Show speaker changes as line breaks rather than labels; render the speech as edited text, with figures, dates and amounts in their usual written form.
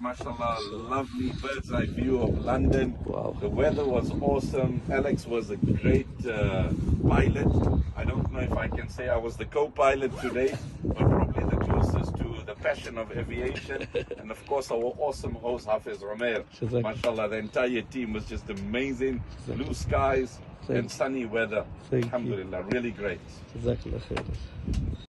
mashallah, lovely bird's eye view of London.
Wow.
The weather was awesome. Alex was a great pilot. I don't know if I can say I was the co-pilot today, but probably the closest to the passion of aviation. And of course, our awesome host, Hafiz Romer.
Jazakallah.
Mashallah, the entire team was just amazing. Blue skies and sunny weather.
Thank you.
Alhamdulillah, really great.
Jazakallah khair.